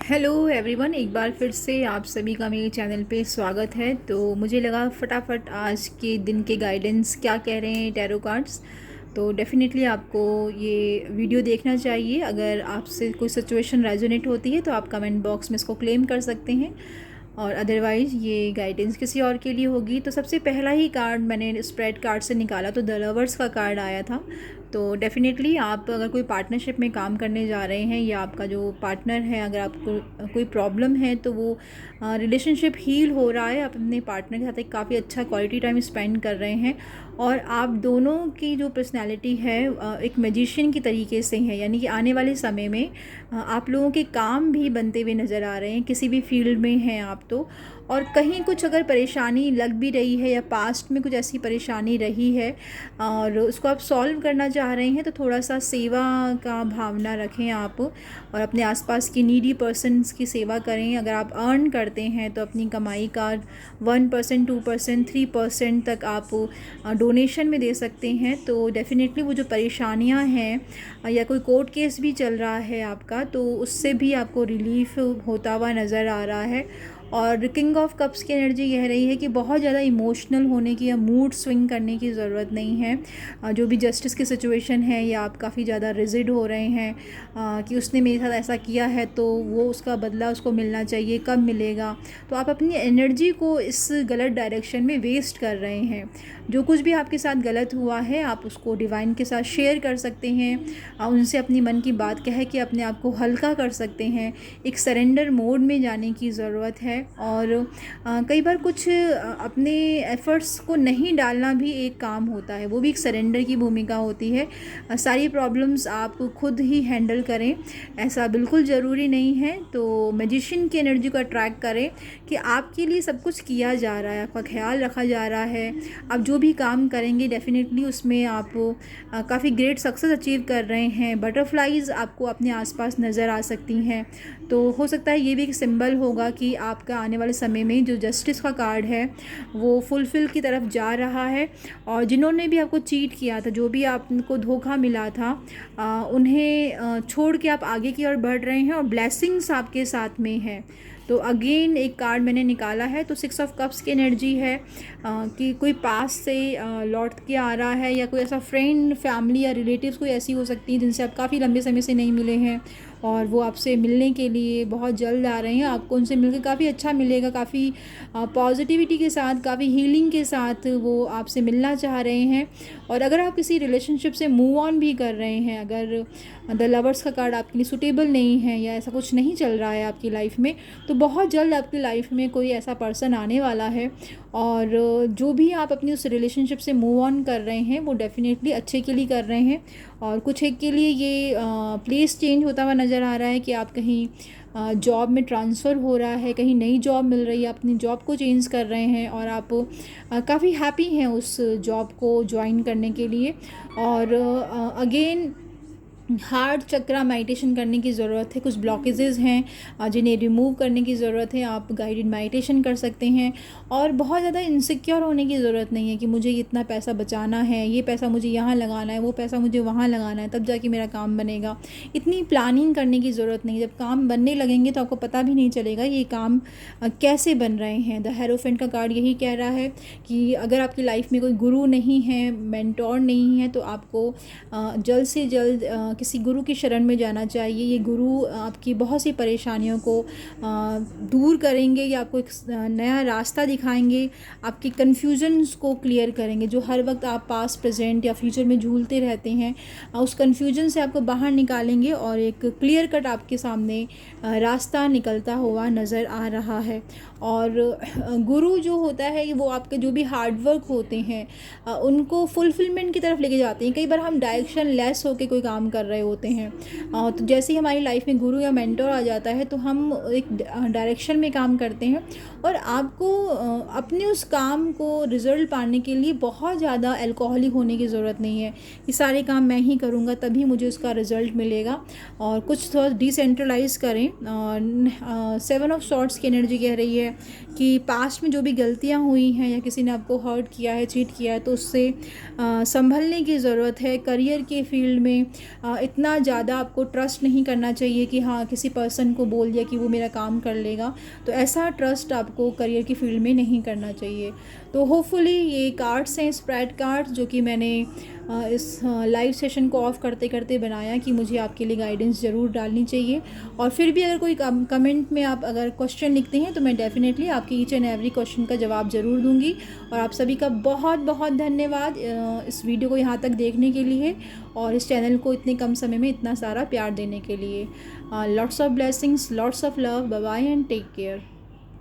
Hello everyone, एक बार फिर से आप सभी का मेरे चैनल पे स्वागत है। तो मुझे लगा फटाफट आज के दिन के गाइडेंस क्या कह रहे हैं टैरो कार्ड्स। तो डेफ़िनेटली आपको ये वीडियो देखना चाहिए। अगर आपसे कोई सिचुएशन रेजोनेट होती है तो आप कमेंट बॉक्स में इसको क्लेम कर सकते हैं, और अदरवाइज़ ये गाइडेंस किसी और के लिए होगी। तो सबसे पहला ही कार्ड मैंने स्प्रेड कार्ड से निकाला तो द लवर्स का कार्ड आया था। तो डेफ़िनेटली आप अगर कोई पार्टनरशिप में काम करने जा रहे हैं या आपका जो पार्टनर है, अगर आपको कोई प्रॉब्लम है तो वो रिलेशनशिप हील हो रहा है, आप अपने पार्टनर के साथ एक काफ़ी अच्छा क्वालिटी टाइम स्पेंड कर रहे हैं, और आप दोनों की जो पर्सनैलिटी है एक मैजिशियन की तरीके से है। यानी कि आने वाले समय में आप लोगों के काम भी बनते हुए नज़र आ रहे हैं, किसी भी फील्ड में हैं आप तो। और कहीं कुछ अगर परेशानी लग भी रही है या पास्ट में कुछ ऐसी परेशानी रही है और उसको आप सॉल्व करना चाह रहे हैं, तो थोड़ा सा सेवा का भावना रखें आप, और अपने आसपास की नीडी पर्सन्स की सेवा करें। अगर आप अर्न करते हैं तो अपनी कमाई का 1%, 2%, 3% तक आप डोनेशन में दे सकते हैं। तो डेफ़िनेटली वो जो परेशानियां हैं या कोई कोर्ट केस भी चल रहा है आपका, तो उससे भी आपको रिलीफ होता हुआ नज़र आ रहा है। और किंग ऑफ कप्स की एनर्जी कह रही है कि बहुत ज़्यादा इमोशनल होने की या मूड स्विंग करने की ज़रूरत नहीं है। जो भी जस्टिस की सिचुएशन है या आप काफ़ी ज़्यादा रिजिड हो रहे हैं कि उसने मेरे साथ ऐसा किया है तो वो उसका बदला उसको मिलना चाहिए, कब मिलेगा, तो आप अपनी एनर्जी को इस गलत डायरेक्शन में वेस्ट कर रहे हैं। जो कुछ भी आपके साथ गलत हुआ है आप उसको डिवाइन के साथ शेयर कर सकते हैं, उनसे अपनी मन की बात कह के अपने आप को हल्का कर सकते हैं। एक सरेंडर मोड में जाने की ज़रूरत है। और कई बार कुछ अपने एफ़र्ट्स को नहीं डालना भी एक काम होता है, वो भी एक सरेंडर की भूमिका होती है। सारी प्रॉब्लम्स आप खुद ही हैंडल करें, ऐसा बिल्कुल ज़रूरी नहीं है। तो मैजिशियन की एनर्जी को अट्रैक्ट करें कि आपके लिए सब कुछ किया जा रहा है, आपका ख्याल रखा जा रहा है। आप जो भी काम करेंगे डेफ़िनेटली उसमें आप काफ़ी ग्रेट सक्सेस अचीव कर रहे हैं। बटरफ्लाइज़ आपको अपने आसपास नज़र आ सकती हैं। तो हो सकता है ये भी एक सिंबल होगा कि आपका आने वाले समय में जो जस्टिस का कार्ड है वो फुलफ़िल की तरफ जा रहा है। और जिन्होंने भी आपको चीट किया था, जो भी आपको धोखा मिला था, उन्हें छोड़ के आप आगे की ओर बढ़ रहे हैं और ब्लेसिंग्स आपके साथ में है। तो अगेन एक कार्ड मैंने निकाला है तो 6 ऑफ कप्स की एनर्जी है कि कोई पास से लौट के आ रहा है, या कोई ऐसा फ्रेंड, फैमिली या रिलेटिव्स कोई ऐसी हो सकती है जिनसे आप काफ़ी लंबे समय से नहीं मिले हैं और वो आपसे मिलने के लिए बहुत जल्द आ रहे हैं। आपको उनसे मिलकर काफ़ी अच्छा मिलेगा, काफ़ी पॉजिटिविटी के साथ, काफ़ी हीलिंग के साथ वो आपसे मिलना चाह रहे हैं। और अगर आप किसी रिलेशनशिप से मूव ऑन भी कर रहे हैं, अगर द लवर्स का कार्ड आपके लिए सूटेबल नहीं है या ऐसा कुछ नहीं चल रहा है आपकी लाइफ में, तो बहुत जल्द आपकी लाइफ में कोई ऐसा पर्सन आने वाला है। और जो भी आप अपनी उस रिलेशनशिप से मूव ऑन कर रहे हैं वो डेफ़िनेटली अच्छे के लिए कर रहे हैं। और कुछ एक के लिए ये प्लेस चेंज होता हुआ नज़र आ रहा है कि आप कहीं जॉब में ट्रांसफ़र हो रहा है, कहीं नई जॉब मिल रही है, आप अपनी जॉब को चेंज कर रहे हैं और आप काफ़ी हैप्पी हैं उस जॉब को ज्वाइन करने के लिए। और अगेन हार्ट चक्रा मेडिटेशन करने की ज़रूरत है। कुछ ब्लॉकेजेस हैं जिन्हें रिमूव करने की ज़रूरत है। आप गाइडेड मेडिटेशन कर सकते हैं। और बहुत ज़्यादा इनसिक्योर होने की ज़रूरत नहीं है कि मुझे इतना पैसा बचाना है, ये पैसा मुझे यहाँ लगाना है, वो पैसा मुझे वहाँ लगाना है, तब जाके मेरा काम बनेगा। इतनी प्लानिंग करने की ज़रूरत नहीं। जब काम बनने लगेंगे तो आपको पता भी नहीं चलेगा ये काम कैसे बन रहे हैं। द हेरोफेंट का कार्ड यही कह रहा है कि अगर आपकी लाइफ में कोई गुरु नहीं है, मेंटोर नहीं है, तो आपको जल्द से जल्द किसी गुरु की शरण में जाना चाहिए। ये गुरु आपकी बहुत सी परेशानियों को दूर करेंगे या आपको एक नया रास्ता दिखाएंगे, आपकी कन्फ्यूजन्स को क्लियर करेंगे। जो हर वक्त आप पास्ट, प्रेजेंट या फ्यूचर में झूलते रहते हैं, उस कन्फ्यूजन से आपको बाहर निकालेंगे और एक क्लियर कट आपके सामने रास्ता निकलता हुआ नज़र आ रहा है। और गुरु जो होता है वो आपके जो भी हार्डवर्क होते हैं उनको फुलफिलमेंट की तरफ लेके जाते हैं। कई बार हम डायरेक्शन लेस होकर कोई काम कर रहे होते हैं, तो जैसे ही हमारी लाइफ में गुरु या मेंटर आ जाता है तो हम एक डायरेक्शन में काम करते हैं। और आपको अपने उस काम को रिज़ल्ट पाने के लिए बहुत ज़्यादा अल्कोहलिक होने की ज़रूरत नहीं है कि सारे काम मैं ही करूँगा तभी मुझे उसका रिज़ल्ट मिलेगा। और कुछ थोड़ा डिसेंट्रलाइज करें। 7 ऑफ सॉर्ड्स की एनर्जी कह रही है कि पास्ट में जो भी गलतियाँ हुई हैं या किसी ने आपको हर्ट किया है, चीट किया है, तो उससे संभलने की ज़रूरत है। करियर के फील्ड में इतना ज़्यादा आपको ट्रस्ट नहीं करना चाहिए कि हाँ किसी पर्सन को बोल दिया कि वो मेरा काम कर लेगा। तो ऐसा ट्रस्ट आपको करियर की फील्ड में नहीं करना चाहिए। तो होपफुली ये कार्ड्स हैं, स्प्रेड कार्ड्स, जो कि मैंने इस लाइव सेशन को ऑफ करते करते बनाया कि मुझे आपके लिए गाइडेंस ज़रूर डालनी चाहिए। और फिर भी अगर कोई कमेंट में आप अगर क्वेश्चन लिखते हैं तो मैं डेफ़िनेटली आपकी ईच एंड एवरी क्वेश्चन का जवाब ज़रूर दूंगी। और आप सभी का बहुत बहुत धन्यवाद इस वीडियो को यहाँ तक देखने के लिए और इस चैनल को इतने कम समय में इतना सारा प्यार देने के लिए। Lots of blessings, lots of love, bye bye and take care.